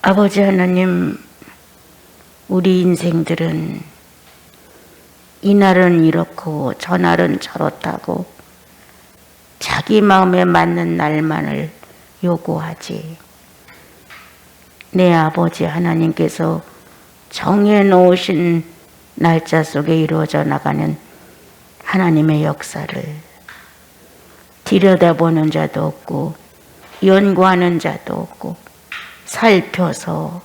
아버지 하나님, 우리 인생들은 이날은 이렇고 저날은 저렇다고 자기 마음에 맞는 날만을 요구하지, 내 아버지 하나님께서 정해놓으신 날짜 속에 이루어져 나가는 하나님의 역사를 들여다보는 자도 없고 연구하는 자도 없고 살펴서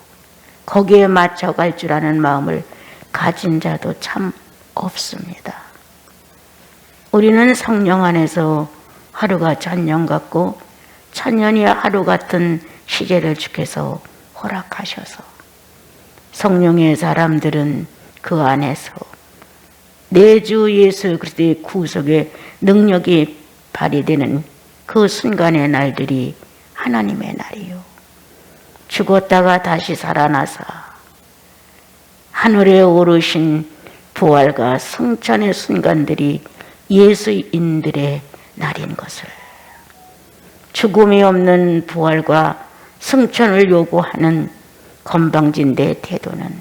거기에 맞춰갈 줄 아는 마음을 가진 자도 참 없습니다. 우리는 성령 안에서 하루가 천년 같고 천년이 하루 같은 시제를 주께서 허락하셔서 성령의 사람들은 그 안에서 내 주 예수 그리스도의 구속의 능력이 발휘되는 그 순간의 날들이 하나님의 날이요, 죽었다가 다시 살아나사 하늘에 오르신 부활과 승천의 순간들이 예수인들의 날인 것을, 죽음이 없는 부활과 승천을 요구하는 건방진의 태도는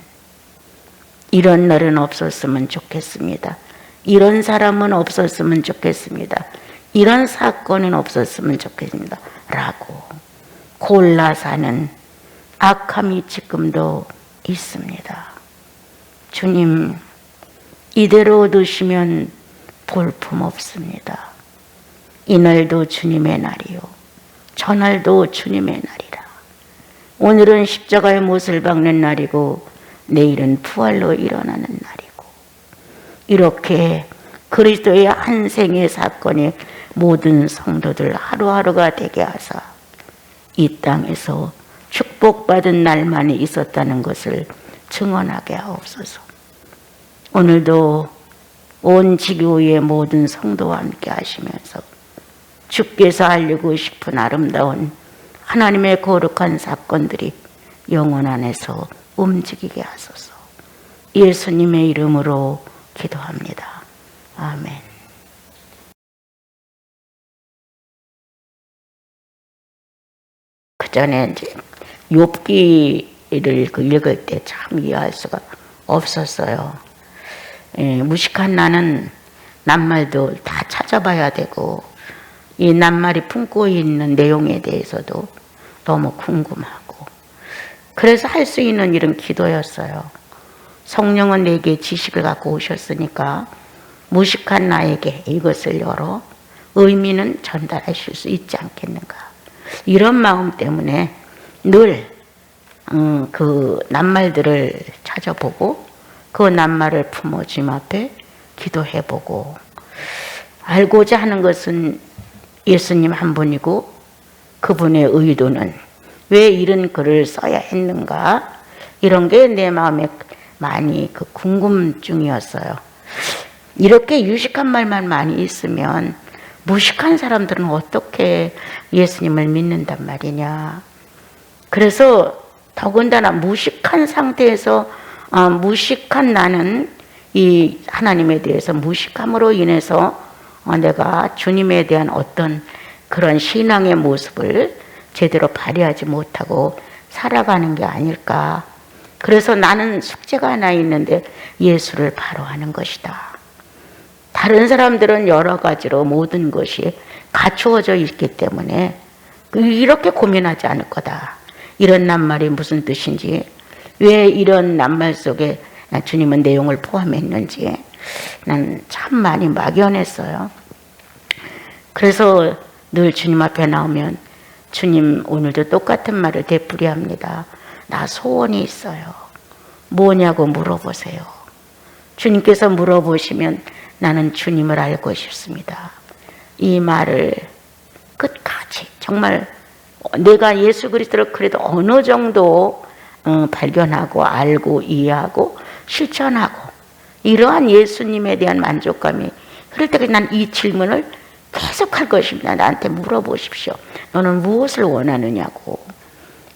이런 날은 없었으면 좋겠습니다. 이런 사람은 없었으면 좋겠습니다. 이런 사건은 없었으면 좋겠습니다. 라고 골라 사는 악함이 지금도 있습니다. 주님, 이대로 두시면 볼품없습니다. 이날도 주님의 날이요, 저날도 주님의 날이라. 오늘은 십자가의 못을 박는 날이고 내일은 부활로 일어나는 날이고, 이렇게 그리스도의 한 생의 사건이 모든 성도들 하루하루가 되게 하사 이 땅에서 축복받은 날만이 있었다는 것을 증언하게 하옵소서. 오늘도 온 지교의 모든 성도와 함께 하시면서 주께서 알리고 싶은 아름다운 하나님의 거룩한 사건들이 영혼 안에서 움직이게 하소서. 예수님의 이름으로 기도합니다. 아멘. 그 전에 이제 욥기를 읽을 때 참 이해할 수가 없었어요. 무식한 나는 낱말도 다 찾아봐야 되고 이 낱말이 품고 있는 내용에 대해서도 너무 궁금하고, 그래서 할 수 있는 일은 기도였어요. 성령은 내게 지식을 갖고 오셨으니까 무식한 나에게 이것을 열어 의미는 전달하실 수 있지 않겠는가, 이런 마음 때문에 늘 그 낱말들을 찾아보고 그 낱말을 품어 주님 앞에 기도해보고, 알고자 하는 것은 예수님 한 분이고 그분의 의도는 왜 이런 글을 써야 했는가, 이런 게 내 마음에 많이 그 궁금증이었어요. 이렇게 유식한 말만 많이 있으면 무식한 사람들은 어떻게 예수님을 믿는단 말이냐. 그래서 더군다나 무식한 상태에서 무식한 나는 이 하나님에 대해서 무식함으로 인해서 내가 주님에 대한 어떤 그런 신앙의 모습을 제대로 발휘하지 못하고 살아가는 게 아닐까. 그래서 나는 숙제가 하나 있는데 예수를 바로 하는 것이다. 다른 사람들은 여러 가지로 모든 것이 갖추어져 있기 때문에 이렇게 고민하지 않을 거다. 이런 낱말이 무슨 뜻인지, 왜 이런 낱말 속에 주님은 내용을 포함했는지 난 참 많이 막연했어요. 그래서 늘 주님 앞에 나오면 주님, 오늘도 똑같은 말을 되풀이합니다. 나 소원이 있어요. 뭐냐고 물어보세요. 주님께서 물어보시면 나는 주님을 알고 싶습니다. 이 말을 끝까지 정말 내가 예수 그리스도를 그래도 어느 정도 발견하고 알고 이해하고 실천하고 이러한 예수님에 대한 만족감이 그럴 때까지 난 이 질문을 계속할 것입니다. 나한테 물어보십시오. 너는 무엇을 원하느냐고.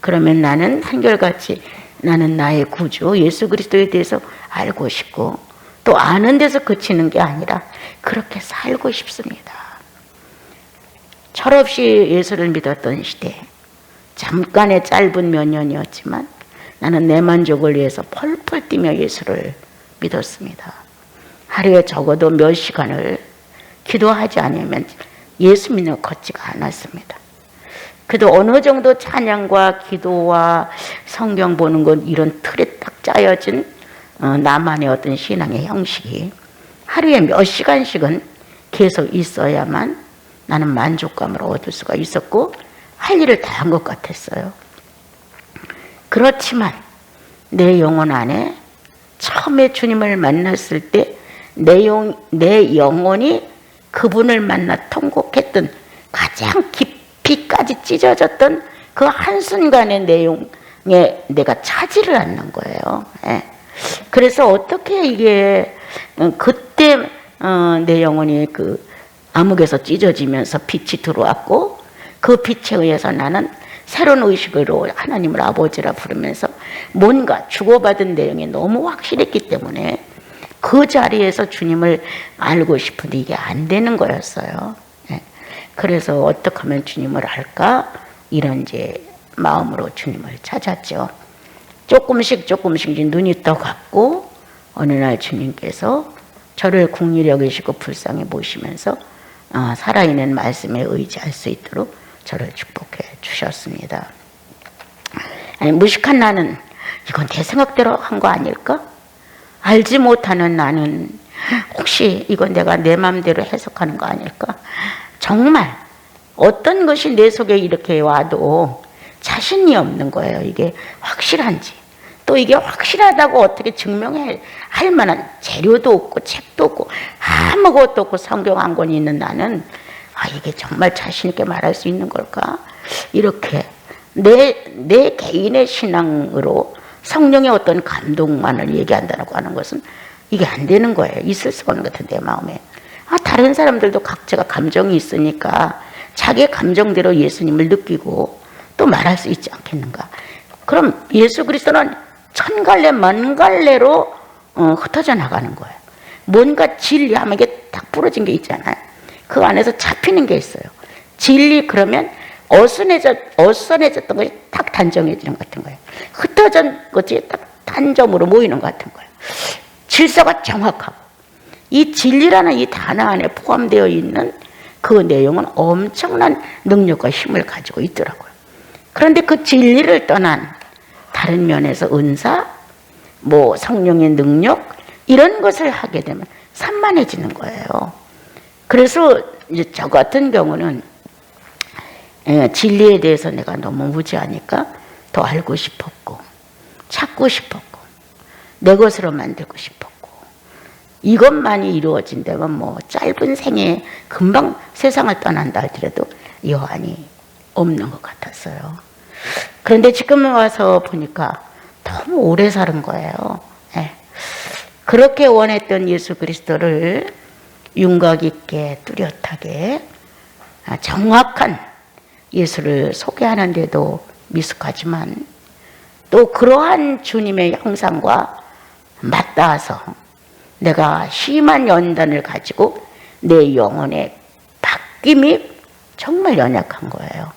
그러면 나는 한결같이 나는 나의 구주 예수 그리스도에 대해서 알고 싶고, 또 아는 데서 그치는 게 아니라 그렇게 살고 싶습니다. 철없이 예수를 믿었던 시대, 잠깐의 짧은 몇 년이었지만 나는 내 만족을 위해서 펄펄 뛰며 예수를 믿었습니다. 하루에 적어도 몇 시간을 기도하지 않으면 예수 믿는 걷지가 않았습니다. 그래도 어느 정도 찬양과 기도와 성경 보는 것 이런 틀에 딱 짜여진 나만의 어떤 신앙의 형식이 하루에 몇 시간씩은 계속 있어야만 나는 만족감을 얻을 수가 있었고 할 일을 다 한 것 같았어요. 그렇지만 내 영혼 안에 처음에 주님을 만났을 때 내 영혼이 그분을 만나 통곡했던 가장 깊이까지 찢어졌던 그 한순간의 내용에 내가 차지를 않는 거예요. 그래서 어떻게 이게 그때 내 영혼이 그 암흑에서 찢어지면서 빛이 들어왔고 그 빛에 의해서 나는 새로운 의식으로 하나님을 아버지라 부르면서 뭔가 주고받은 내용이 너무 확실했기 때문에 그 자리에서 주님을 알고 싶은데 이게 안 되는 거였어요. 그래서 어떻게 하면 주님을 알까? 이런 이제 마음으로 주님을 찾았죠. 조금씩 눈이 떠갔고 어느 날 주님께서 저를 긍휼히 여기시고 불쌍히 보시면서 살아있는 말씀에 의지할 수 있도록 저를 축복해 주셨습니다. 아니, 무식한 나는 이건 내 생각대로 한 거 아닐까? 알지 못하는 나는 혹시 이건 내가 내 마음대로 해석하는 거 아닐까? 정말 어떤 것이 내 속에 이렇게 와도 자신이 없는 거예요. 이게 확실한지. 또 이게 확실하다고 어떻게 증명할 만한 재료도 없고 책도 없고 아무것도 없고 성경 한 권이 있는 나는 이게 정말 자신 있게 말할 수 있는 걸까? 이렇게 내 개인의 신앙으로 성령의 어떤 감동만을 얘기한다고 하는 것은 이게 안 되는 거예요. 있을 수가 없는 것 같은 내 마음에. 다른 사람들도 각자가 감정이 있으니까 자기의 감정대로 예수님을 느끼고 또 말할 수 있지 않겠는가? 그럼 예수 그리스도는 천갈래 만갈래로 흩어져 나가는 거예요. 뭔가 진리하면 이게 딱 부러진 게 있잖아요. 그 안에서 잡히는 게 있어요. 진리 그러면 어선해졌던 것이 딱 단정해지는 것 같은 거예요. 흩어진 것이 딱 단점으로 모이는 것 같은 거예요. 질서가 정확하고 이 진리라는 이 단어 안에 포함되어 있는 그 내용은 엄청난 능력과 힘을 가지고 있더라고요. 그런데 그 진리를 떠난 다른 면에서 은사, 성령의 능력 이런 것을 하게 되면 산만해지는 거예요. 그래서 이제 저 같은 경우는 진리에 대해서 내가 너무 무지하니까 더 알고 싶었고 찾고 싶었고 내 것으로 만들고 싶었고 이것만이 이루어진다면 짧은 생에 금방 세상을 떠난다 하더라도 여한이 없는 것 같았어요. 그런데 지금 와서 보니까 너무 오래 사는 거예요. 그렇게 원했던 예수 그리스도를 윤곽 있게 뚜렷하게 정확한 예수를 소개하는데도 미숙하지만 또 그러한 주님의 형상과 맞닿아서 내가 심한 연단을 가지고 내 영혼의 바뀜이 정말 연약한 거예요.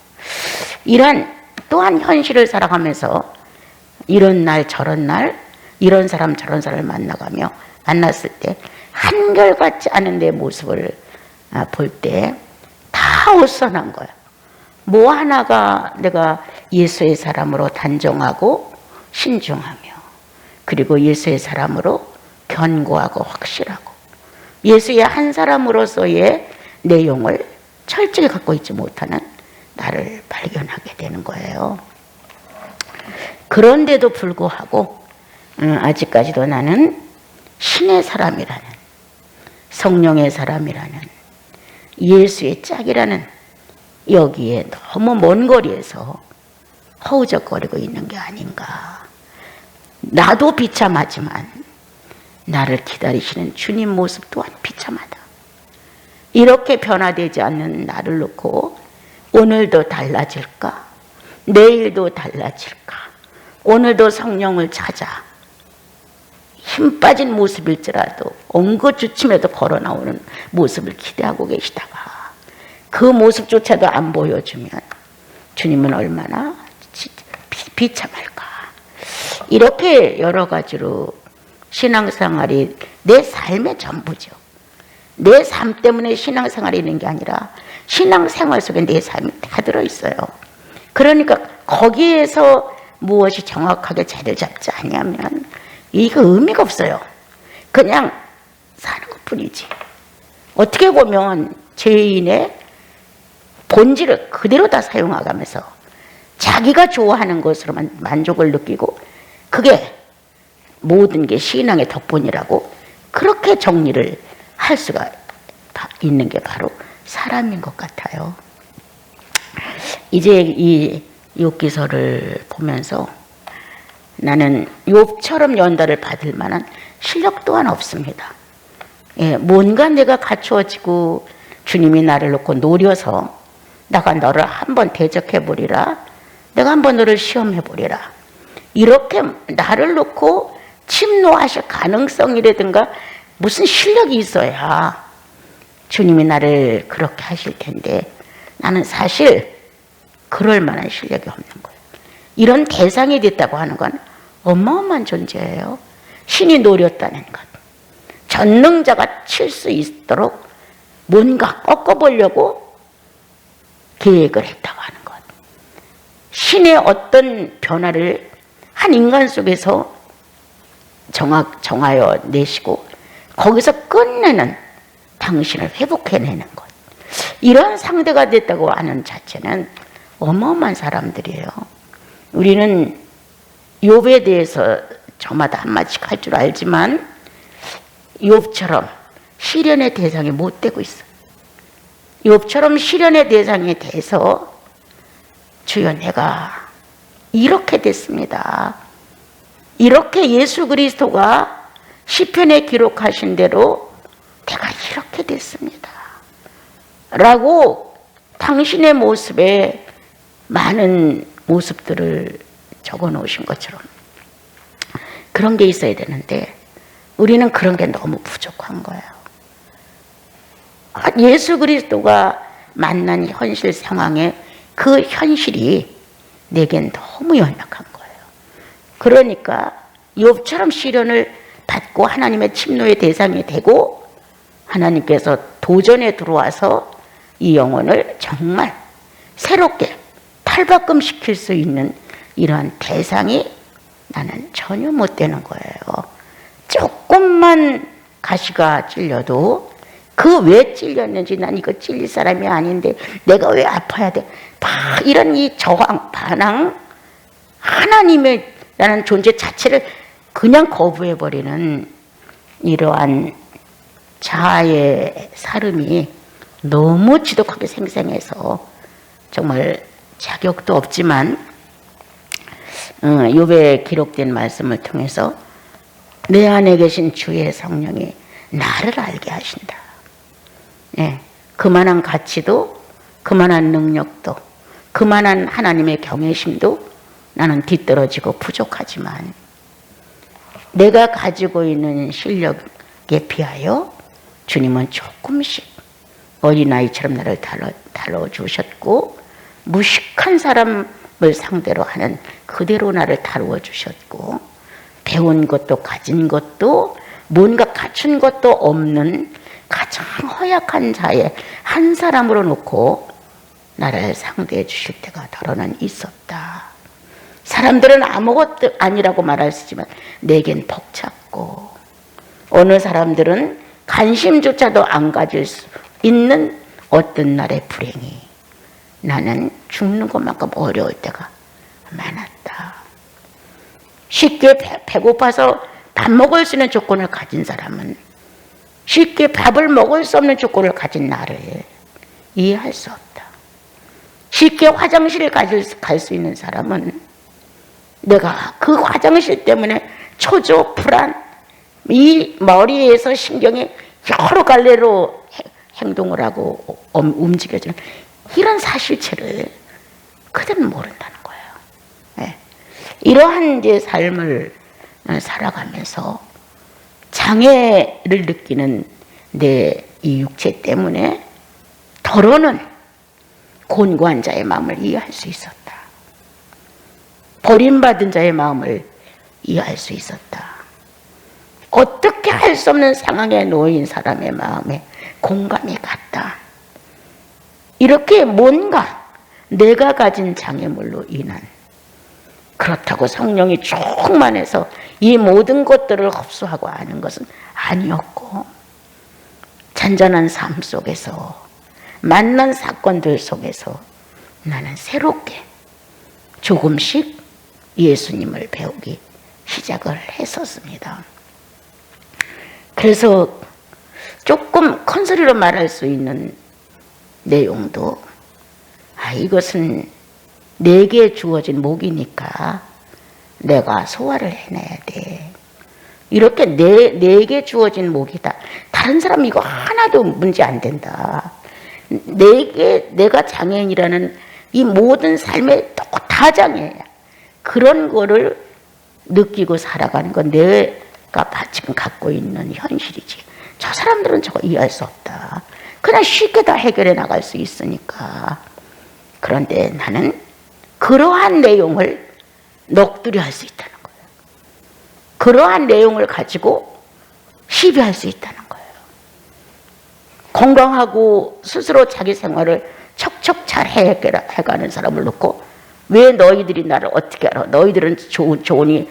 이런 또한 현실을 살아가면서 이런 날 저런 날 이런 사람 저런 사람을 만났을 때 한결같지 않은 내 모습을 볼 때 다 어수선한 거예요. 뭐 하나가 내가 예수의 사람으로 단정하고 신중하며 그리고 예수의 사람으로 견고하고 확실하고 예수의 한 사람으로서의 내용을 철저히 갖고 있지 못하는 나를 발견하게 되는 거예요. 그런데도 불구하고 아직까지도 나는 신의 사람이라는 성령의 사람이라는 예수의 짝이라는 여기에 너무 먼 거리에서 허우적거리고 있는 게 아닌가. 나도 비참하지만 나를 기다리시는 주님 모습 또한 비참하다. 이렇게 변화되지 않는 나를 놓고 오늘도 달라질까? 내일도 달라질까? 오늘도 성령을 찾아 힘 빠진 모습일지라도 엉거주춤에도 걸어 나오는 모습을 기대하고 계시다가 그 모습조차도 안 보여주면 주님은 얼마나 비참할까. 이렇게 여러 가지로 신앙생활이 내 삶의 전부죠. 내 삶 때문에 신앙생활이 있는 게 아니라 신앙생활 속에 내 삶이 다 들어있어요. 그러니까 거기에서 무엇이 정확하게 자리를 잡지 않으면 이거 의미가 없어요. 그냥 사는 것뿐이지. 어떻게 보면 죄인의 본질을 그대로 다 사용하면서 자기가 좋아하는 것으로만 만족을 느끼고 그게 모든 게 신앙의 덕분이라고 그렇게 정리를 할 수가 있는 게 바로 사람인 것 같아요. 이제 이 욥기서를 보면서 나는 욥처럼 연단을 받을 만한 실력 또한 없습니다. 뭔가 내가 갖추어지고 주님이 나를 놓고 노려서 내가 너를 한번 대적해 보리라, 내가 한번 너를 시험해 보리라, 이렇게 나를 놓고 침노하실 가능성이라든가 무슨 실력이 있어야 주님이 나를 그렇게 하실 텐데 나는 사실 그럴 만한 실력이 없는 거예요. 이런 대상이 됐다고 하는 건 어마어마한 존재예요. 신이 노렸다는 것, 전능자가 칠 수 있도록 뭔가 꺾어보려고 계획을 했다고 하는 것, 신의 어떤 변화를 한 인간 속에서 정하여 내시고 거기서 끝내는 당신을 회복해내는 것, 이런 상대가 됐다고 하는 자체는 어마어마한 사람들이에요. 우리는 욥에 대해서 저마다 한마디씩 할 줄 알지만 욥처럼 시련의 대상이 못 되고 있어요. 욥처럼 시련의 대상이 돼서 주여 내가 이렇게 됐습니다, 이렇게 예수 그리스도가 시편에 기록하신 대로 내가 이렇게 됐습니다 라고 당신의 모습에 많은 모습들을 적어 놓으신 것처럼 그런 게 있어야 되는데 우리는 그런 게 너무 부족한 거예요. 예수 그리스도가 만난 현실 상황에 그 현실이 내겐 너무 연약한 거예요. 그러니까 욥처럼 시련을 받고 하나님의 침노의 대상이 되고 하나님께서 도전에 들어와서 이 영혼을 정말 새롭게 탈바꿈시킬 수 있는 이러한 대상이 나는 전혀 못 되는 거예요. 조금만 가시가 찔려도 그 왜 찔렸는지, 난 이거 찔릴 사람이 아닌데 내가 왜 아파야 돼, 막 이런 이 저항, 반항, 하나님이라는 존재 자체를 그냥 거부해버리는 이러한 자아의 사름이 너무 지독하게 생생해서 정말 자격도 없지만 욥에 기록된 말씀을 통해서 내 안에 계신 주의 성령이 나를 알게 하신다. 그만한 가치도, 그만한 능력도, 그만한 하나님의 경외심도 나는 뒤떨어지고 부족하지만 내가 가지고 있는 실력에 비하여 주님은 조금씩 어린아이처럼 나를 다뤄주셨고 무식한 사람을 상대로 하는 그대로 나를 다루어 주셨고 배운 것도 가진 것도 뭔가 갖춘 것도 없는 가장 허약한 자의 한 사람으로 놓고 나를 상대해 주실 때가 더러는 있었다. 사람들은 아무것도 아니라고 말할 수 있지만 내겐 벅찼고 어느 사람들은 관심조차도 안 가질 수 있는 어떤 날의 불행이 나는 죽는 것만큼 어려울 때가 많았다. 쉽게 배고파서 밥 먹을 수 있는 조건을 가진 사람은 쉽게 밥을 먹을 수 없는 조건을 가진 나를 이해할 수 없다. 쉽게 화장실을 갈 수 있는 사람은 내가 그 화장실 때문에 초조, 불안, 이 머리에서 신경이 여러 갈래로 행동을 하고 움직여지는 이런 사실체를 그들은 모른다는 거예요. 이러한 이제 삶을 살아가면서 장애를 느끼는 내 이 육체 때문에 더러는 곤고한 자의 마음을 이해할 수 있었다. 버림받은 자의 마음을 이해할 수 있었다. 어떻게 할 수 없는 상황에 놓인 사람의 마음에 공감이 갔다. 이렇게 뭔가 내가 가진 장애물로 인한, 그렇다고 성령이 충만해서 이 모든 것들을 흡수하고 아는 것은 아니었고, 잔잔한 삶 속에서 만난 사건들 속에서 나는 새롭게 조금씩 예수님을 배우기 시작을 했었습니다. 그래서 조금 큰 소리로 말할 수 있는 내용도, 이것은 내게 주어진 목이니까 내가 소화를 해내야 돼. 이렇게 내게 주어진 목이다. 다른 사람 이거 하나도 문제 안 된다. 내가 장애인이라는 이 모든 삶의 다 장애야. 그런 거를 느끼고 살아가는 건 내가 지금 갖고 있는 현실이지. 저 사람들은 저거 이해할 수 없다. 그냥 쉽게 다 해결해 나갈 수 있으니까. 그런데 나는 그러한 내용을 넋두리 할 수 있다는 거예요. 그러한 내용을 가지고 시비할 수 있다는 거예요. 건강하고 스스로 자기 생활을 척척 잘 해가는 사람을 놓고 왜 너희들이 나를 어떻게 알아? 너희들은 조건이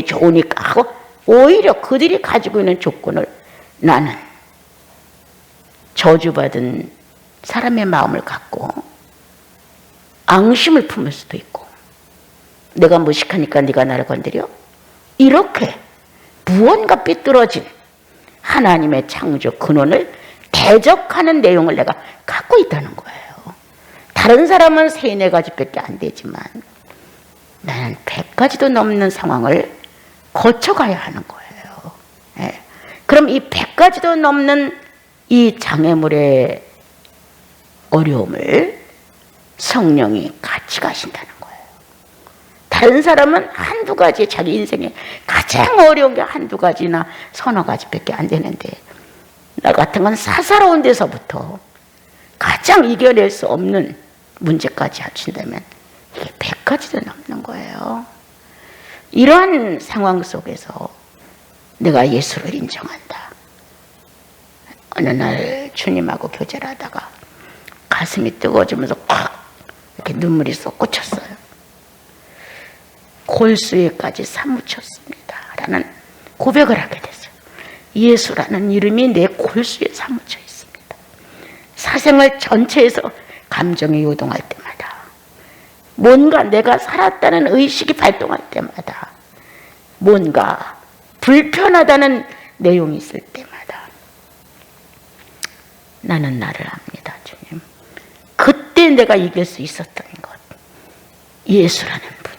좋으니까 하고, 오히려 그들이 가지고 있는 조건을 나는 저주받은 사람의 마음을 갖고 앙심을 품을 수도 있고, 내가 무식하니까 네가 나를 건드려? 이렇게 무언가 삐뚤어진 하나님의 창조 근원을 대적하는 내용을 내가 갖고 있다는 거예요. 다른 사람은 3-4가지밖에 안 되지만 나는 100가지도 넘는 상황을 거쳐가야 하는 거예요. 예. 그럼 이 100가지도 넘는 이 장애물의 어려움을 성령이 같이 가신다는 거예요. 다른 사람은 1-2가지, 자기 인생에 가장 어려운 게 1-2가지나 3-4가지밖에 안 되는데, 나 같은 건 사사로운 데서부터 가장 이겨낼 수 없는 문제까지 합친다면 이게 100가지도 넘는 거예요. 이러한 상황 속에서 내가 예수를 인정한다. 어느 날 주님하고 교제를 하다가 가슴이 뜨거워지면서 콱 이렇게 눈물이 쏙 꽂혔어요. 골수에까지 사무쳤습니다 라는 고백을 하게 됐어요. 예수라는 이름이 내 골수에 사무쳐 있습니다. 사생활 전체에서 감정이 요동할 때마다, 뭔가 내가 살았다는 의식이 발동할 때마다, 뭔가 불편하다는 내용이 있을 때마다 나는 나를 압니다, 주님. 그때 내가 이길 수 있었던 것, 예수라는 분.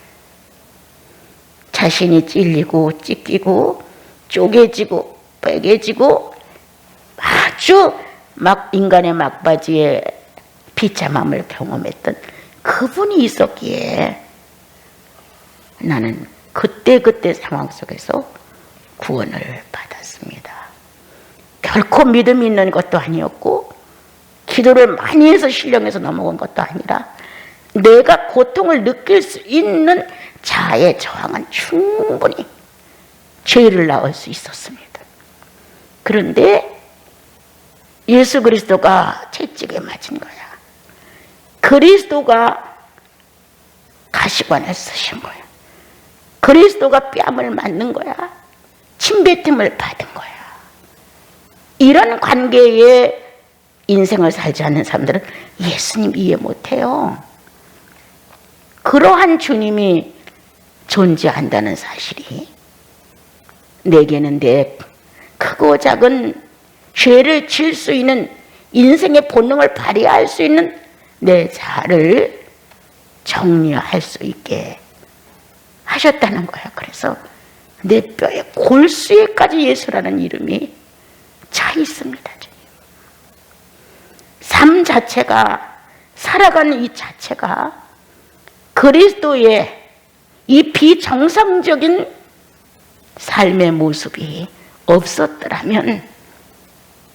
자신이 찔리고 찢기고 쪼개지고 빨개지고 아주 막 인간의 막바지에 비참함을 경험했던 그분이 있었기에 나는 그때 상황 속에서 구원을 받았습니다. 결코 믿음이 있는 것도 아니었고, 기도를 많이 해서 신령해서 넘어간 것도 아니라, 내가 고통을 느낄 수 있는 자아의 저항은 충분히 죄를 낳을 수 있었습니다. 그런데 예수 그리스도가 채찍에 맞은 거야. 그리스도가 가시관을 쓰신 거야. 그리스도가 뺨을 맞는 거야. 침뱉음을 받은 거야. 이런 관계에 인생을 살지 않는 사람들은 예수님 이해 못해요. 그러한 주님이 존재한다는 사실이 내게는 내 크고 작은 죄를 지을 수 있는, 인생의 본능을 발휘할 수 있는 내 자아를 정리할 수 있게 하셨다는 거야. 그래서 내 뼈에 골수에까지 예수라는 이름이 차 있습니다. 삶 자체가, 살아가는 이 자체가 그리스도의 이 비정상적인 삶의 모습이 없었더라면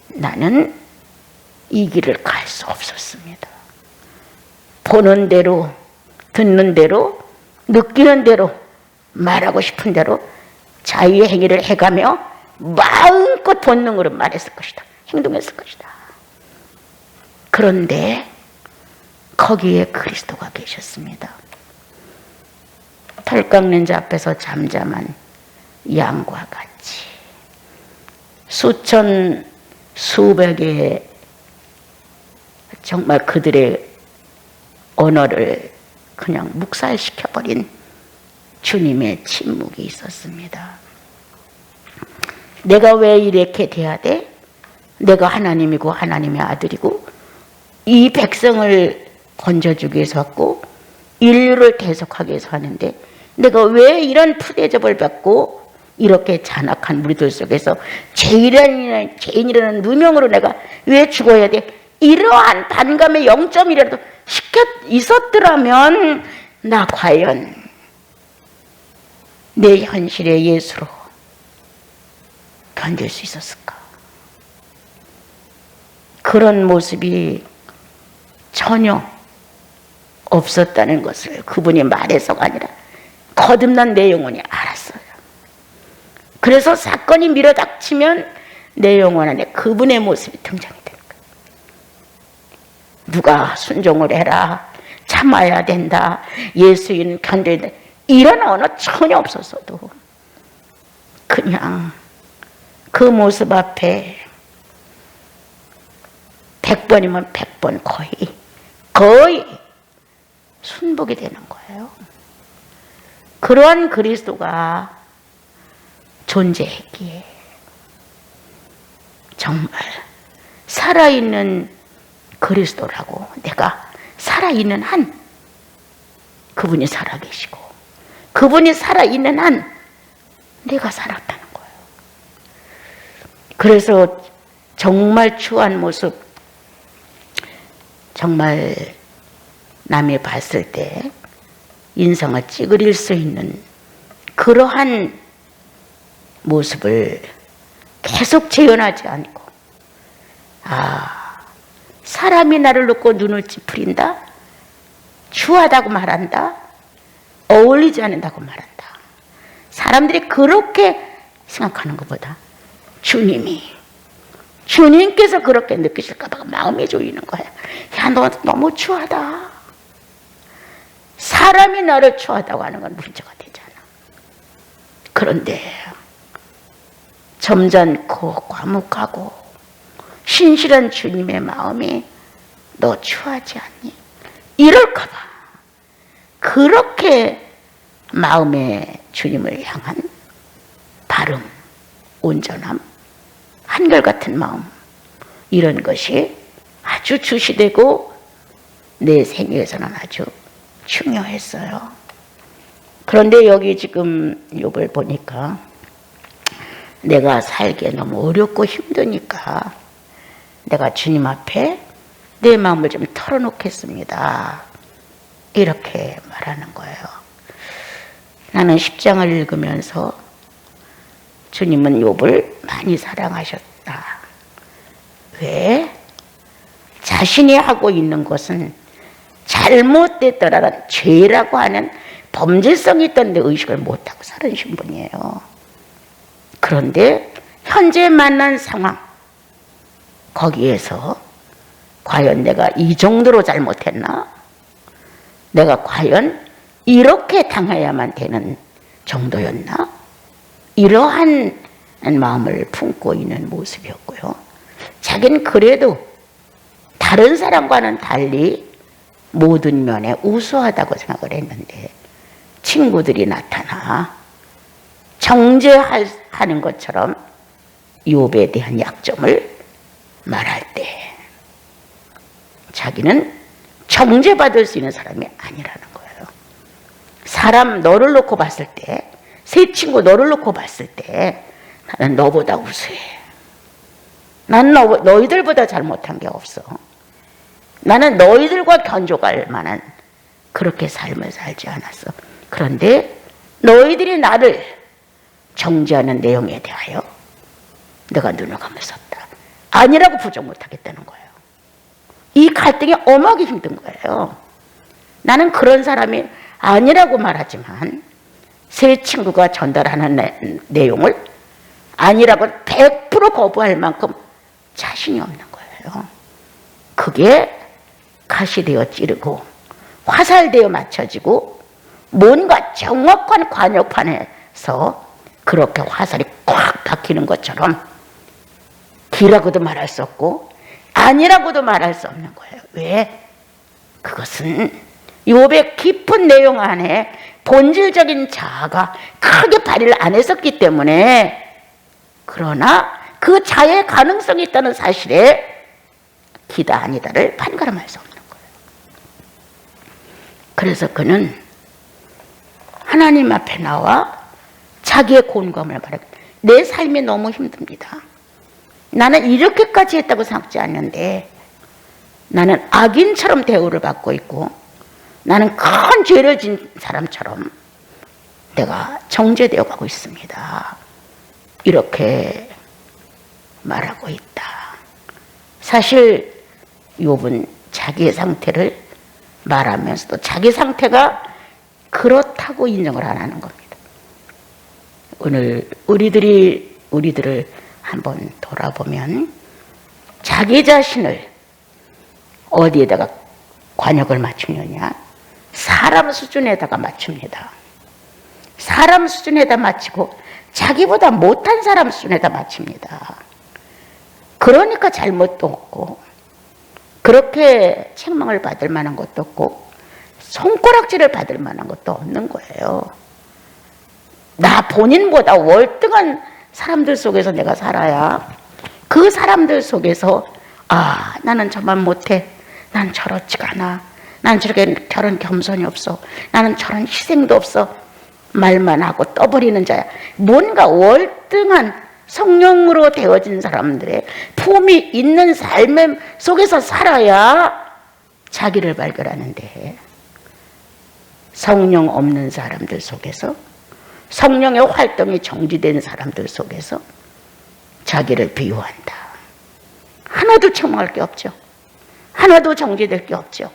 나는 이 길을 갈 수 없었습니다. 보는 대로, 듣는 대로, 느끼는 대로 말하고 싶은 대로 자유의 행위를 해가며 마음껏 본능으로 말했을 것이다. 행동했을 것이다. 그런데 거기에 그리스도가 계셨습니다. 털 깎는 자 앞에서 잠잠한 양과 같이 수천 수백의 정말 그들의 언어를 그냥 묵살시켜버린 주님의 침묵이 있었습니다. 내가 왜 이렇게 돼야 돼? 내가 하나님이고 하나님의 아들이고 이 백성을 건져주기 위해서 왔고 인류를 대속하기 위해서 하는데 내가 왜 이런 푸대접을 받고 이렇게 잔악한 무리들 속에서 죄인이라는 누명으로 내가 왜 죽어야 돼? 이러한 반감의 0.1이라도 있었더라면 나 과연 내 현실의 예수로 견딜 수 있었을까? 그런 모습이 전혀 없었다는 것을 그분이 말해서가 아니라 거듭난 내 영혼이 알았어요. 그래서 사건이 밀어닥치면 내 영혼 안에 그분의 모습이 등장이 되는 거예요. 누가 순종을 해라, 참아야 된다, 예수인 견뎌야 된다, 이런 언어 전혀 없었어도 그냥 그 모습 앞에 100번이면 100번 거의 순복이 되는 거예요. 그러한 그리스도가 존재했기에 정말 살아있는 그리스도라고, 내가 살아있는 한 그분이 살아계시고 그분이 살아있는 한 내가 살았다는 거예요. 그래서 정말 추한 모습, 정말 남이 봤을 때 인상을 찌그릴 수 있는 그러한 모습을 계속 재현하지 않고, 사람이 나를 놓고 눈을 찌푸린다, 추하다고 말한다, 어울리지 않는다고 말한다. 사람들이 그렇게 생각하는 것보다 주님께서 그렇게 느끼실까 봐 마음이 조이는 거야. 야, 너 너무 추하다. 사람이 나를 추하다고 하는 건 문제가 되잖아. 그런데 점잖고 과묵하고 신실한 주님의 마음이 너 추하지 않니? 이럴까 봐 그렇게 마음에 주님을 향한 바름, 온전함, 한결같은 마음, 이런 것이 아주 주시되고 내 생애에서는 아주 중요했어요. 그런데 여기 지금 욥을 보니까 내가 살기에 너무 어렵고 힘드니까 내가 주님 앞에 내 마음을 좀 털어놓겠습니다, 이렇게 말하는 거예요. 나는 10장을 읽으면서 주님은 욥을 많이 사랑하셨다. 왜? 자신이 하고 있는 것은 잘못됐더라는 죄라고 하는 범죄성이 있던데 의식을 못하고 살으신 분이에요. 그런데 현재 만난 상황, 거기에서 과연 내가 이 정도로 잘못했나? 내가 과연 이렇게 당해야만 되는 정도였나? 이러한 마음을 품고 있는 모습이었고요. 자기는 그래도 다른 사람과는 달리 모든 면에 우수하다고 생각을 했는데 친구들이 나타나 정죄하는 것처럼 욥에 대한 약점을 말할 때 자기는 정죄받을 수 있는 사람이 아니라는 거예요. 사람 너를 놓고 봤을 때, 새 친구 너를 놓고 봤을 때 나는 너보다 우수해. 난 너희들보다 잘못한 게 없어. 나는 너희들과 견족할 만한 그렇게 삶을 살지 않았어. 그런데 너희들이 나를 정죄하는 내용에 대하여 내가 눈을 감았었다, 아니라고 부정 못하겠다는 거예요. 이 갈등이 엄하게 힘든 거예요. 나는 그런 사람이 아니라고 말하지만 새 친구가 전달하는 내용을 아니라고 100% 거부할 만큼 자신이 없는 거예요. 그게 가시되어 찌르고 화살되어 맞춰지고 뭔가 정확한 관역판에서 그렇게 화살이 꽉 박히는 것처럼 기라고도 말할 수 없고 아니라고도 말할 수 없는 거예요. 왜? 그것은 욥의 깊은 내용 안에 본질적인 자아가 크게 발휘를 안 했었기 때문에, 그러나 그 자의 가능성이 있다는 사실에 기다 아니다를 판가름할 수 없는 거예요. 그래서 그는 하나님 앞에 나와 자기의 곤감을 말하고, 내 삶이 너무 힘듭니다. 나는 이렇게까지 했다고 생각지 않는데 나는 악인처럼 대우를 받고 있고 나는 큰 죄를 진 사람처럼 내가 정죄되어 가고 있습니다. 이렇게 말하고 있다. 사실 욥은 자기의 상태를 말하면서도 자기 상태가 그렇다고 인정을 안 하는 겁니다. 오늘 우리들을 한번 돌아보면 자기 자신을 어디에다가 관역을 맞추느냐? 사람 수준에다가 맞춥니다. 사람 수준에다 맞추고 자기보다 못한 사람 수준에다 맞춥니다. 그러니까 잘못도 없고 그렇게 책망을 받을 만한 것도 없고 손가락질을 받을 만한 것도 없는 거예요. 나 본인보다 월등한 사람들 속에서 내가 살아야 그 사람들 속에서 나는 저만 못해. 난 저렇지가 않아. 난 저런 겸손이 없어. 나는 저런 희생도 없어. 말만 하고 떠버리는 자야. 뭔가 월등한 성령으로 되어진 사람들의 품이 있는 삶 속에서 살아야 자기를 발견하는데, 성령 없는 사람들 속에서, 성령의 활동이 정지된 사람들 속에서 자기를 비유한다. 하나도 책망할 게 없죠. 하나도 정지될 게 없죠.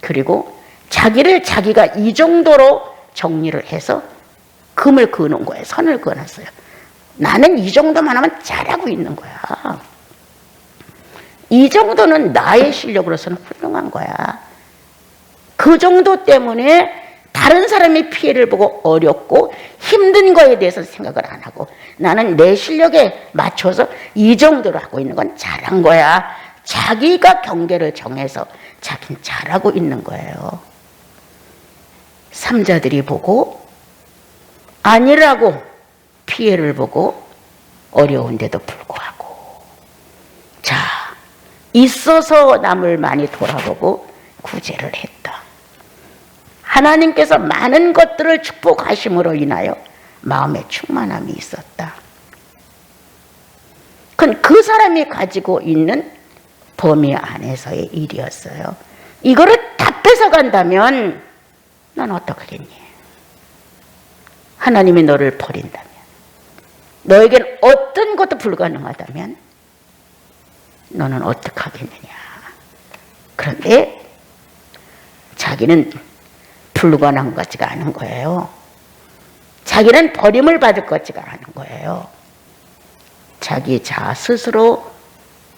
그리고 자기를 자기가 이 정도로 정리를 해서 금을 그어놓은 거예요. 선을 그어놨어요. 나는 이 정도만 하면 잘하고 있는 거야. 이 정도는 나의 실력으로서는 훌륭한 거야. 그 정도 때문에 다른 사람의 피해를 보고 어렵고 힘든 거에 대해서 생각을 안 하고 나는 내 실력에 맞춰서 이 정도로 하고 있는 건 잘한 거야. 자기가 경계를 정해서 자기는 잘하고 있는 거예요. 삼자들이 보고 아니라고 피해를 보고 어려운데도 불구하고 자, 있어서 남을 많이 돌아보고 구제를 했다. 하나님께서 많은 것들을 축복하심으로 인하여 마음에 충만함이 있었다. 그건 그 사람이 가지고 있는 범위 안에서의 일이었어요. 이거를 다 뺏어간다면 넌 어떡하겠니? 하나님이 너를 버린다면, 너에겐 어떤 것도 불가능하다면 너는 어떡하겠느냐? 그런데 자기는 불가능한 것 같지가 않은 거예요. 자기는 버림을 받을 것 같지가 않은 거예요. 자기 자아 스스로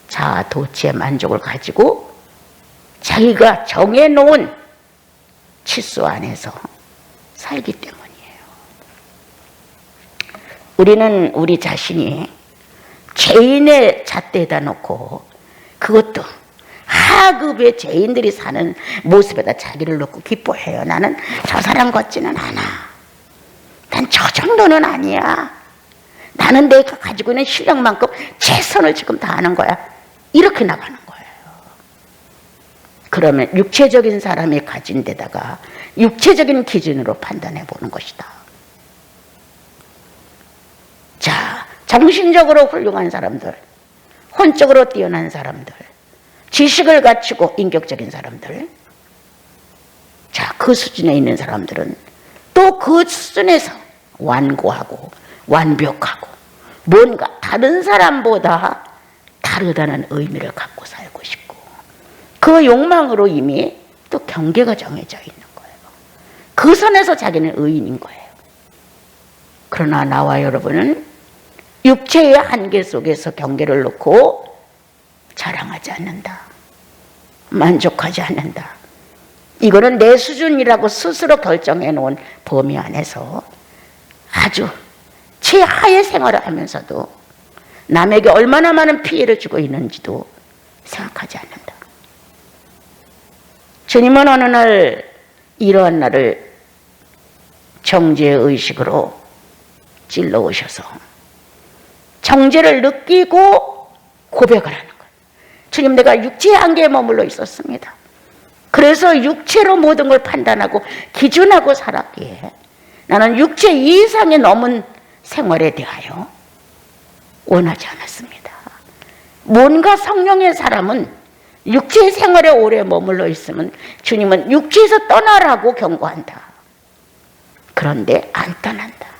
자아 도취의 만족을 가지고 자기가 정해놓은 치수 안에서 살기 때문이에요. 우리는 우리 자신이 죄인의 잣대에다 놓고, 그것도 하급의 죄인들이 사는 모습에다 자기를 놓고 기뻐해요. 나는 저 사람 같지는 않아. 난 저 정도는 아니야. 나는 내가 가지고 있는 실력만큼 최선을 지금 다하는 거야. 이렇게 나가는 거예요. 그러면 육체적인 사람이 가진 데다가 육체적인 기준으로 판단해 보는 것이다. 자, 정신적으로 훌륭한 사람들, 혼적으로 뛰어난 사람들, 지식을 갖추고 인격적인 사람들, 자, 그 수준에 있는 사람들은 또 그 수준에서 완고하고 완벽하고 뭔가 다른 사람보다 다르다는 의미를 갖고 살고 싶고, 그 욕망으로 이미 또 경계가 정해져 있는 거예요. 그 선에서 자기는 의인인 거예요. 그러나 나와 여러분은 육체의 한계 속에서 경계를 놓고 자랑하지 않는다. 만족하지 않는다. 이거는 내 수준이라고 스스로 결정해 놓은 범위 안에서 아주 최하의 생활을 하면서도 남에게 얼마나 많은 피해를 주고 있는지도 생각하지 않는다. 주님은 어느 날 이러한 나를 정죄의식으로 찔러오셔서 정죄를 느끼고 고백을 하는 거예요. 주님, 내가 육체의 한계에 머물러 있었습니다. 그래서 육체로 모든 걸 판단하고 기준하고 살았기에 나는 육체 이상의 넘은 생활에 대하여 원하지 않았습니다. 뭔가 성령의 사람은 육체의 생활에 오래 머물러 있으면 주님은 육체에서 떠나라고 경고한다. 그런데 안 떠난다.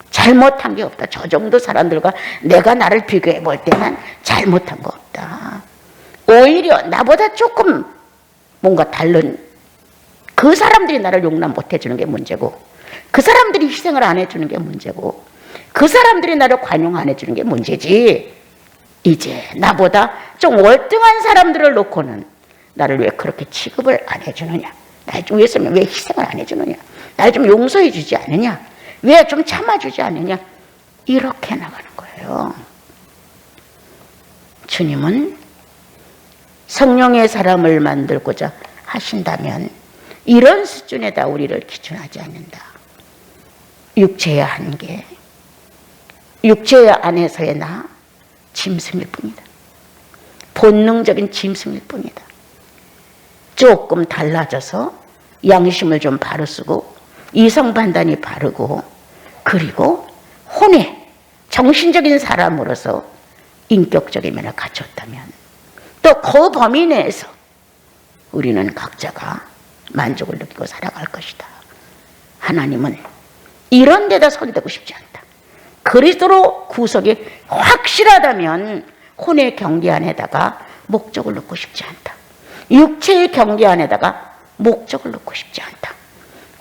잘못한 게 없다. 저 정도 사람들과 내가 나를 비교해 볼 때는 잘못한 거 없다. 오히려 나보다 조금 뭔가 다른 그 사람들이 나를 용납 못 해주는 게 문제고, 그 사람들이 희생을 안 해주는 게 문제고, 그 사람들이 나를 관용 안 해주는 게 문제지, 이제 나보다 좀 월등한 사람들을 놓고는 나를 왜 그렇게 취급을 안 해주느냐, 날 위해서는 왜 희생을 안 해주느냐, 날 좀 용서해 주지 않느냐, 왜 좀 참아주지 않느냐, 이렇게 나가는 거예요. 주님은 성령의 사람을 만들고자 하신다면 이런 수준에다 우리를 기준하지 않는다. 육체의 한계, 육체의 안에서의 나, 짐승일 뿐이다. 본능적인 짐승일 뿐이다. 조금 달라져서 양심을 좀 바로 쓰고 이성 판단이 바르고, 그리고 혼의 정신적인 사람으로서 인격적인 면을 갖췄다면 또 그 범위 내에서 우리는 각자가 만족을 느끼고 살아갈 것이다. 하나님은 이런 데다 손대고 싶지 않다. 그리스도로 구속이 확실하다면 혼의 경계 안에다가 목적을 놓고 싶지 않다. 육체의 경계 안에다가 목적을 놓고 싶지 않다.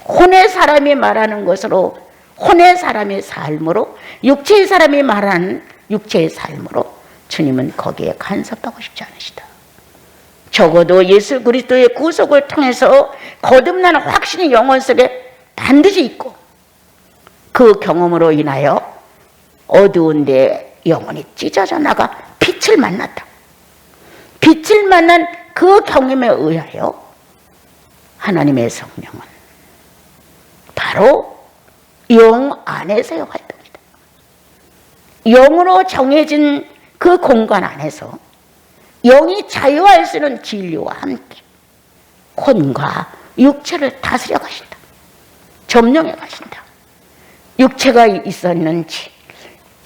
혼의 사람이 말하는 것으로, 혼의 사람의 삶으로, 육체의 사람이 말하는 육체의 삶으로 주님은 거기에 간섭하고 싶지 않으시다. 적어도 예수 그리스도의 구속을 통해서 거듭나는 확신이 영혼 속에 반드시 있고, 그 경험으로 인하여 어두운 데 영혼이 찢어져 나가 빛을 만났다. 빛을 만난 그 경험에 의하여 하나님의 성령은 바로 영 안에서의 활동이다. 영으로 정해진 그 공간 안에서 영이 자유할 수 있는 진리와 함께 혼과 육체를 다스려 가신다. 점령해 가신다. 육체가 있었는지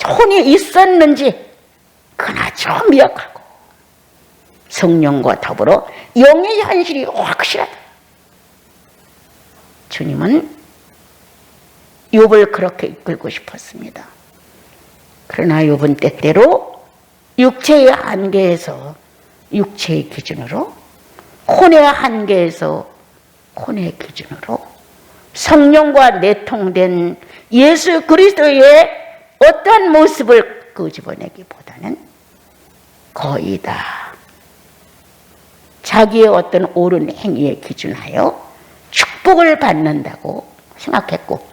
혼이 있었는지 그나저 미약하고 성령과 더불어 영의 현실이 확실하다. 주님은 욥을 그렇게 이끌고 싶었습니다. 그러나 욥은 때때로 육체의 한계에서 육체의 기준으로, 혼의 한계에서 혼의 기준으로 성령과 내통된 예수 그리스도의 어떠한 모습을 끄집어내기보다는 거의 다 자기의 어떤 옳은 행위에 기준하여 축복을 받는다고 생각했고,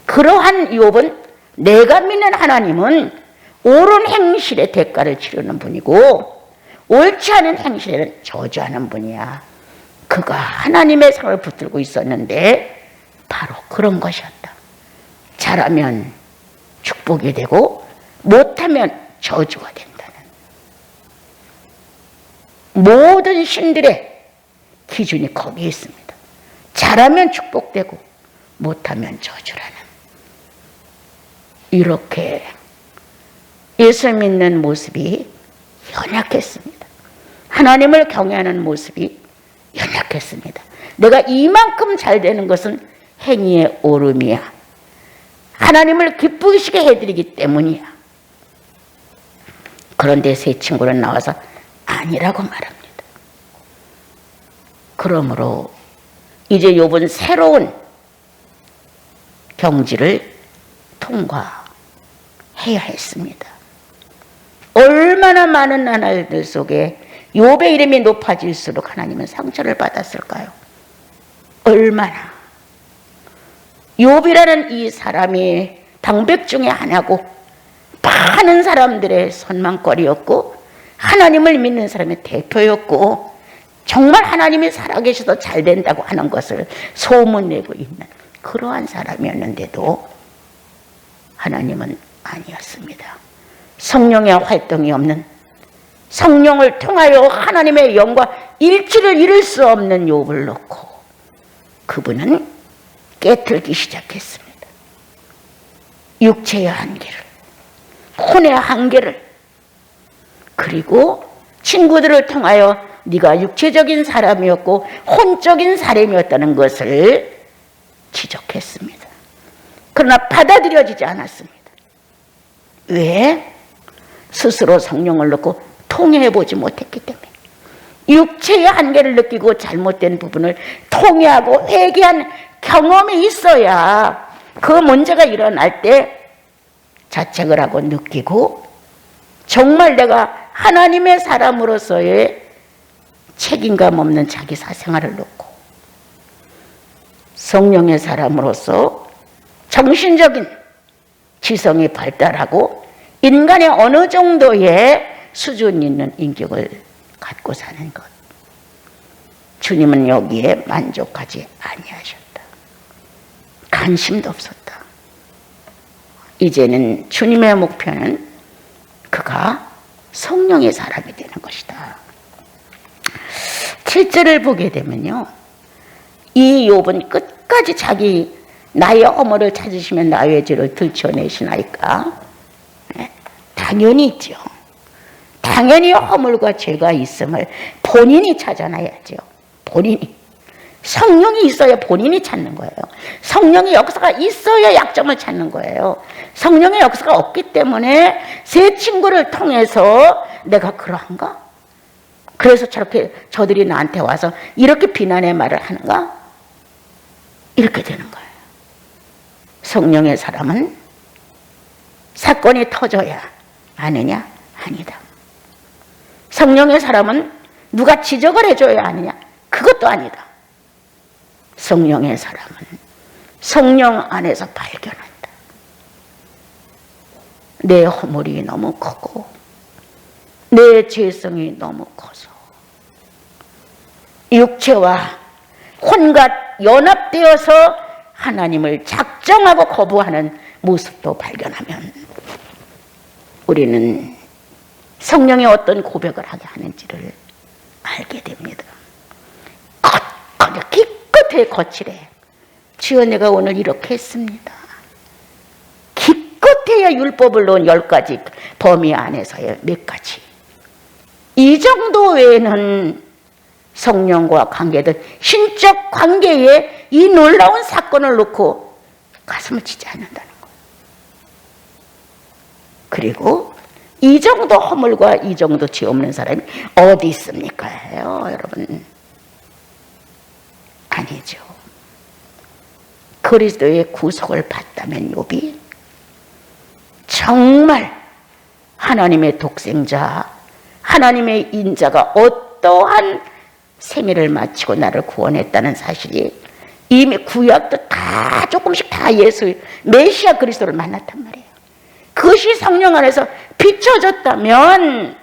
그러한 욥은 내가 믿는 하나님은 옳은 행실의 대가를 치르는 분이고 옳지 않은 행실에는 저주하는 분이야. 그가 하나님의 상을 붙들고 있었는데 바로 그런 것이었다. 잘하면 축복이 되고 못하면 저주가 된다는 모든 신들의 기준이 거기에 있습니다. 잘하면 축복되고 못하면 저주라는, 이렇게 예수 믿는 모습이 연약했습니다. 하나님을 경외하는 모습이 연약했습니다. 내가 이만큼 잘 되는 것은 행위의 오름이야. 하나님을 기쁘시게 해드리기 때문이야. 그런데 세 친구는 나와서 아니라고 말합니다. 그러므로 이제 욥은 새로운 경지를 통과해야 했습니다. 얼마나 많은 나날들 속에 욥의 이름이 높아질수록 하나님은 상처를 받았을까요? 얼마나. 욥이라는 이 사람이 방백 중에 하나고 많은 사람들의 선망거리였고 하나님을 믿는 사람의 대표였고 정말 하나님이 살아계셔서 잘 된다고 하는 것을 소문내고 있는 그러한 사람이었는데도 하나님은 아니었습니다. 성령의 활동이 없는, 성령을 통하여 하나님의 영과 일치를 이룰 수 없는 욥을 놓고 그분은 깨틀기 시작했습니다. 육체의 한계를, 혼의 한계를, 그리고 친구들을 통하여 네가 육체적인 사람이었고 혼적인 사람이었다는 것을 지적했습니다. 그러나 받아들여지지 않았습니다. 왜? 스스로 성령을 놓고 통해보지 못했기 때문에. 육체의 한계를 느끼고 잘못된 부분을 통회하고 회개한 경험이 있어야 그 문제가 일어날 때 자책을 하고 느끼고 정말 내가 하나님의 사람으로서의 책임감 없는 자기 사생활을 놓고 성령의 사람으로서 정신적인 지성이 발달하고 인간의 어느 정도의 수준 있는 인격을 갖고 사는 것. 주님은 여기에 만족하지 아니하셨다. 관심도 없었다. 이제는 주님의 목표는 그가 성령의 사람이 되는 것이다. 7절을 보게 되면요, 이 욥은 끝까지 자기 나의 허물을 찾으시면 나의 죄를 들춰내시나이까? 당연히 있죠. 당연히 허물과 죄가 있음을 본인이 찾아내야죠. 본인이. 성령이 있어야 본인이 찾는 거예요. 성령의 역사가 있어야 약점을 찾는 거예요. 성령의 역사가 없기 때문에 새 친구를 통해서 내가 그러한가? 그래서 저렇게 저들이 나한테 와서 이렇게 비난의 말을 하는가? 이렇게 되는 거예요. 성령의 사람은 사건이 터져야 아느냐? 아니다. 성령의 사람은 누가 지적을 해줘야 아느냐? 그것도 아니다. 성령의 사람은 성령 안에서 발견한다. 내 허물이 너무 크고 내 죄성이 너무 커서 육체와 혼과 연합되어서 하나님을 작정하고 거부하는 모습도 발견하면 우리는 성령의 어떤 고백을 하게 하는지를 알게 됩니다. 기껏해 거칠해. 주여 내가 오늘 이렇게 했습니다. 기껏해야 율법을 놓은 10가지 범위 안에서의 몇 가지. 이 정도 외에는 성령과 관계된 신적 관계에 이 놀라운 사건을 놓고 가슴을 치지 않는다는 거예요. 그리고 이 정도 허물과 이 정도 죄 없는 사람이 어디 있습니까? 여러분. 아니죠. 그리스도의 구속을 받다면 욥이 정말 하나님의 독생자, 하나님의 인자가 어떠한 생애를 마치고 나를 구원했다는 사실이 이미 구약도 다 조금씩 다 예수 메시아 그리스도를 만났단 말이에요. 그것이 성령 안에서 비춰졌다면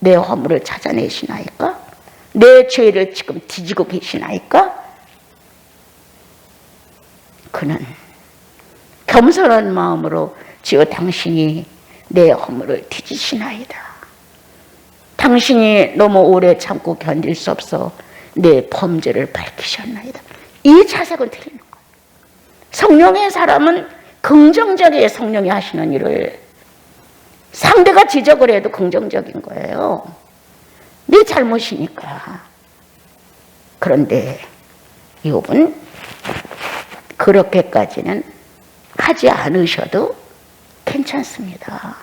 내 허물을 찾아내시나이까? 내 죄를 지금 뒤지고 계시나이까? 그는 겸손한 마음으로 주여 당신이 내 허물을 뒤지시나이다. 당신이 너무 오래 참고 견딜 수 없어 내 범죄를 밝히셨나이다. 이 자색은 드리는 거예요. 성령의 사람은 긍정적이게 성령이 하시는 일을 상대가 지적을 해도 긍정적인 거예요. 네 잘못이니까. 그런데 욥은 그렇게까지는 하지 않으셔도 괜찮습니다.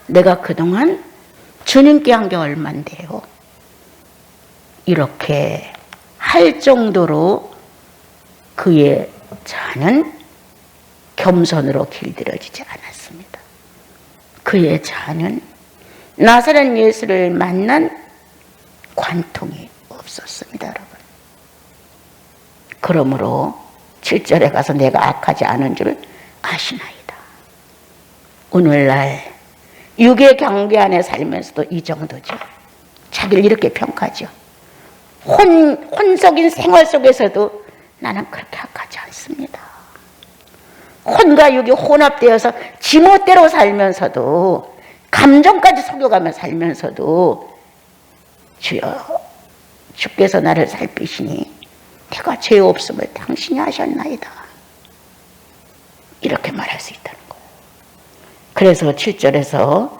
내가 그동안 주님께 한 게 얼만데요. 이렇게 할 정도로 그의 자는 겸손으로 길들여지지 않았습니다. 그의 자아는 나사렛 예수를 만난 관통이 없었습니다, 여러분. 그러므로 7절에 가서 내가 악하지 않은 줄 아시나이다. 오늘날 육의 경계 안에 살면서도 이 정도죠. 자기를 이렇게 평가하죠. 혼속인 생활 속에서도 나는 그렇게 악하지 않습니다. 혼과 육이 혼합되어서 지멋대로 살면서도, 감정까지 속여가며 살면서도 주여, 주께서 나를 살피시니 내가 죄 없음을 당신이 아셨나이다. 이렇게 말할 수 있다는 거예요. 그래서 7절에서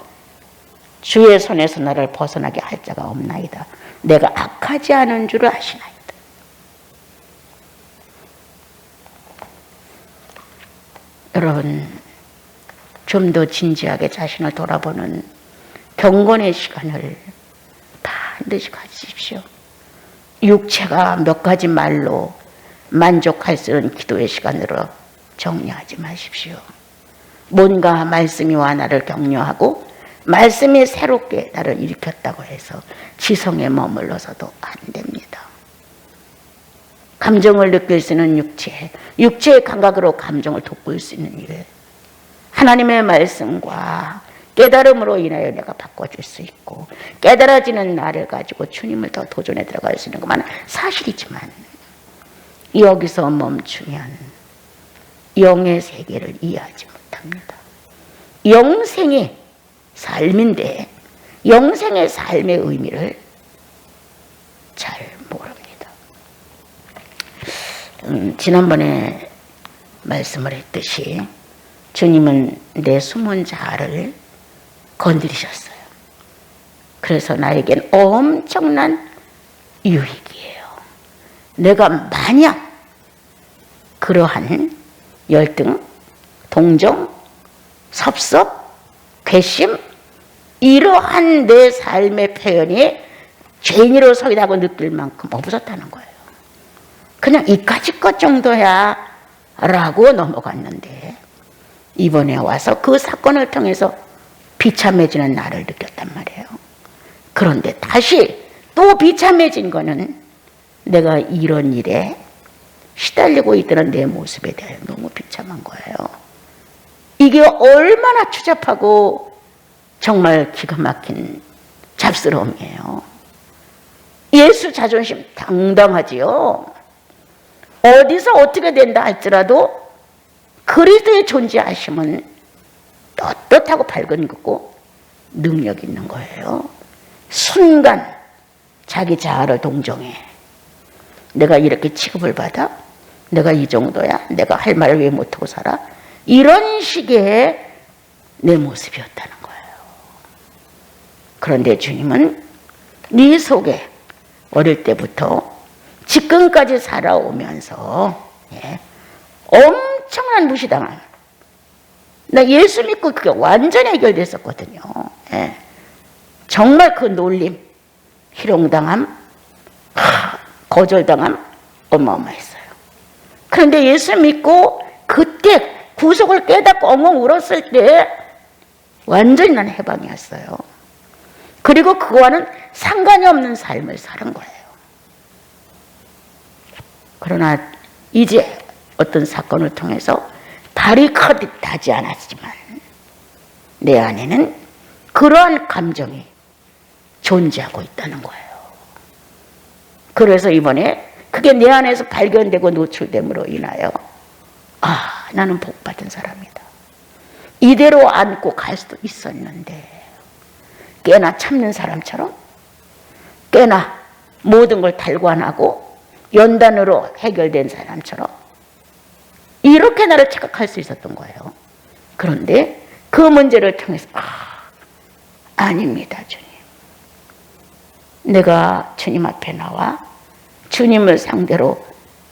주의 손에서 나를 벗어나게 할 자가 없나이다. 내가 악하지 않은 줄을 아시나이다. 여러분, 좀 더 진지하게 자신을 돌아보는 경건의 시간을 반드시 가지십시오. 육체가 몇 가지 말로 만족할 수 있는 기도의 시간으로 정리하지 마십시오. 뭔가 말씀이 와 나를 격려하고 말씀이 새롭게 나를 일으켰다고 해서 지성에 머물러서도 안 됩니다. 감정을 느낄 수 있는 육체의 감각으로 감정을 돋굴 수 있는 일, 하나님의 말씀과 깨달음으로 인하여 내가 바꿔줄 수 있고, 깨달아지는 나를 가지고 주님을 더 도전에 들어갈 수 있는 것만 사실이지만, 여기서 멈추면 영의 세계를 이해하지 못합니다. 영생의 삶인데 영생의 삶의 의미를 잘 모릅니다. 지난번에 말씀을 했듯이 주님은 내 숨은 자아를 건드리셨어요. 그래서 나에겐 엄청난 유익이에요. 내가 만약 그러한 열등, 동정, 섭섭, 괘씸, 이러한 내 삶의 표현이 죄인으로 서이라고 느낄 만큼 없었다는 거예요. 그냥 이까짓 것 정도야 라고 넘어갔는데, 이번에 와서 그 사건을 통해서 비참해지는 나를 느꼈단 말이에요. 그런데 다시 또 비참해진 거는 내가 이런 일에 시달리고 있다는 내 모습에 대해 너무 비참한 거예요. 이게 얼마나 추잡하고 정말 기가 막힌 잡스러움이에요. 예수 자존심 당당하지요. 어디서 어떻게 된다 할지라도 그리스도의 존재하심은 떳떳하고 밝은 거고 능력 있는 거예요. 순간 자기 자아를 동정해. 내가 이렇게 취급을 받아? 내가 이 정도야? 내가 할 말을 왜 못하고 살아? 이런 식의 내 모습이었다는 거예요. 그런데 주님은 네 속에 어릴 때부터 지금까지 살아오면서 엄청난 무시당함. 나 예수 믿고 그게 완전히 해결됐었거든요. 정말 그 놀림, 희롱당함, 거절당함 어마어마했어요. 그런데 예수 믿고 그때 구속을 깨닫고 엉엉 울었을 때 완전히 난 해방이었어요. 그리고 그거와는 상관이 없는 삶을 사는 거예요. 그러나 이제 어떤 사건을 통해서 발이 커듯하지 않았지만 내 안에는 그러한 감정이 존재하고 있다는 거예요. 그래서 이번에 그게 내 안에서 발견되고 노출됨으로 인하여 나는 복받은 사람이다. 이대로 안고 갈 수도 있었는데 꽤나 참는 사람처럼, 꽤나 모든 걸 달관하고 연단으로 해결된 사람처럼 이렇게 나를 착각할 수 있었던 거예요. 그런데 그 문제를 통해서 아닙니다, 주님. 내가 주님 앞에 나와 주님을 상대로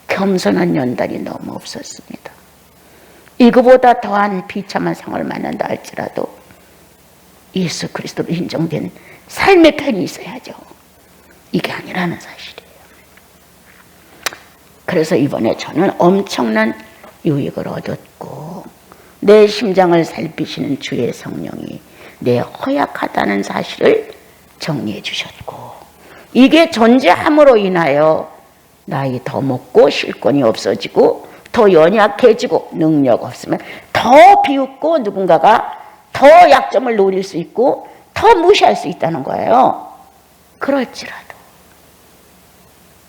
겸손한 연단이 너무 없었습니다. 이거보다 더한 비참한 상황을 만난다 할지라도 예수 그리스도로 인정된 삶의 편이 있어야죠. 이게 아니라는 사실이에요. 그래서 이번에 저는 엄청난 유익을 얻었고 내 심장을 살피시는 주의 성령이 내 허약하다는 사실을 정리해 주셨고, 이게 존재함으로 인하여 나이 더 먹고 실권이 없어지고 더 연약해지고 능력 없으면 더 비웃고 누군가가 더 약점을 노릴 수 있고 더 무시할 수 있다는 거예요. 그럴지라도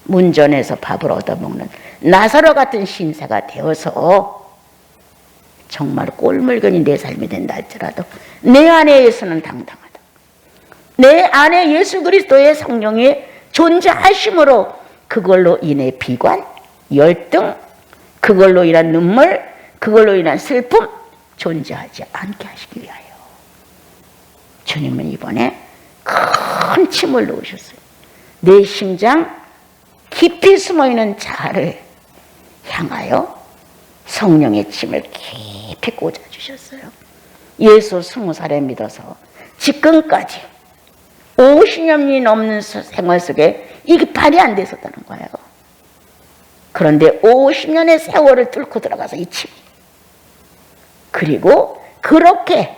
문전에서 밥을 얻어먹는 나사로 같은 신세가 되어서 정말 꼴물건이 내 삶이 된다 할지라도 내 안에 예수는 당당하다. 내 안에 예수 그리스도의 성령이 존재하심으로 그걸로 인해 비관, 열등, 그걸로 인한 눈물, 그걸로 인한 슬픔 존재하지 않게 하시기 위하여 주님은 이번에 큰 침을 놓으셨어요. 내 심장 깊이 숨어있는 자아를 향하여 성령의 침을 깊이 꽂아주셨어요. 예수 20살에 믿어서 지금까지 50년이 넘는 생활 속에 이게 발이 안 됐었다는 거예요. 그런데 50년의 세월을 뚫고 들어가서 이 침, 그리고 그렇게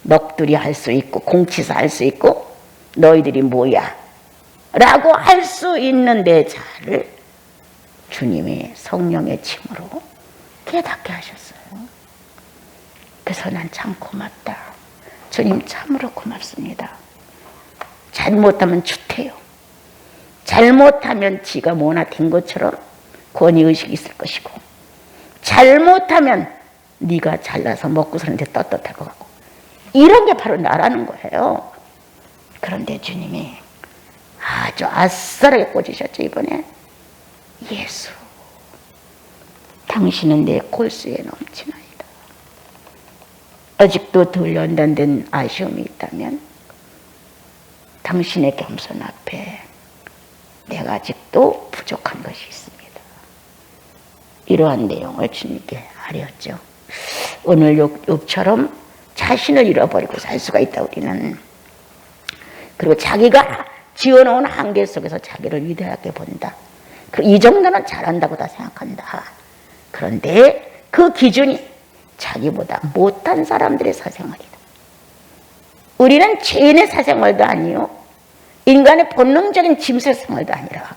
넋두리 할 수 있고 공치사 할 수 있고 너희들이 뭐야 라고 할 수 있는 내 자아를 주님이 성령의 침으로 깨닫게 하셨어요. 그래서 난 참 고맙다. 주님 참으로 고맙습니다. 잘못하면 추태요. 잘못하면 지가 뭐나 된 것처럼 권위의식이 있을 것이고, 잘못하면 네가 잘나서 먹고 사는데 떳떳할 것 같고, 이런 게 바로 나라는 거예요. 그런데 주님이 아주 아싸하게 꽂으셨죠. 이번에 예수, 당신은 내 골수에 넘치나이다. 아직도 덜 연단된 아쉬움이 있다면 당신의 겸손 앞에 내가 아직도 부족한 것이 있습니다. 이러한 내용을 주님께 하렸죠. 오늘 욥처럼 자신을 잃어버리고 살 수가 있다, 우리는. 그리고 자기가 지어놓은 한계 속에서 자기를 위대하게 본다. 이 정도는 잘한다고 다 생각한다. 그런데 그 기준이 자기보다 못한 사람들의 사생활이다. 우리는 죄인의 사생활도 아니요, 인간의 본능적인 짐승의 생활도 아니라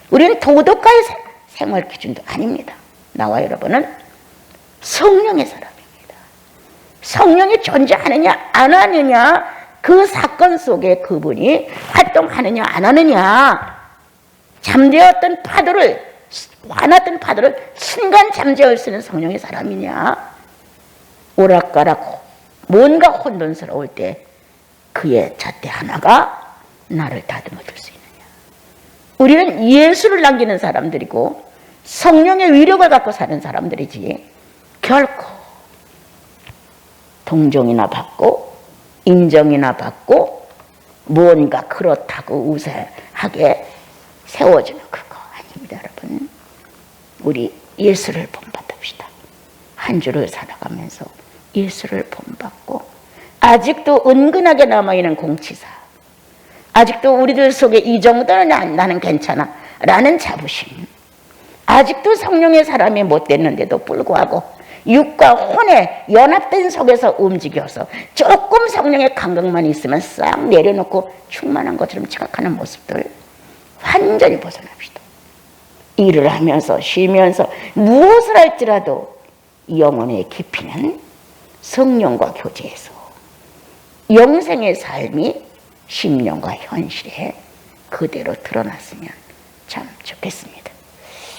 우리는 도덕가의 생활 기준도 아닙니다. 나와 여러분은 성령의 사람입니다. 성령이 존재하느냐 안 하느냐, 그 사건 속에 그분이 활동하느냐 안 하느냐, 잠재웠던 파도를, 화났던 파도를 순간 잠재울 수 있는 성령의 사람이냐, 오락가락 뭔가 혼돈스러울 때 그의 잣대 하나가 나를 다듬어 줄 수 있느냐. 우리는 예수를 남기는 사람들이고 성령의 위력을 갖고 사는 사람들이지, 결코 동정이나 받고 인정이나 받고 뭔가 그렇다고 우세하게 세워주는 그거 아닙니다. 여러분, 우리 예수를 본받읍시다. 한 주를 살아가면서 예수를 본받고, 아직도 은근하게 남아있는 공치사, 아직도 우리들 속에 이 정도는 나는 괜찮아 라는 자부심, 아직도 성령의 사람이 못 됐는데도 불구하고 육과 혼의 연합된 속에서 움직여서 조금 성령의 감각만 있으면 싹 내려놓고 충만한 것처럼 생각하는 모습들 완전히 벗어납시다. 일을 하면서 쉬면서 무엇을 할지라도 영혼의 깊이는 성령과 교제해서 영생의 삶이 심령과 현실에 그대로 드러났으면 참 좋겠습니다.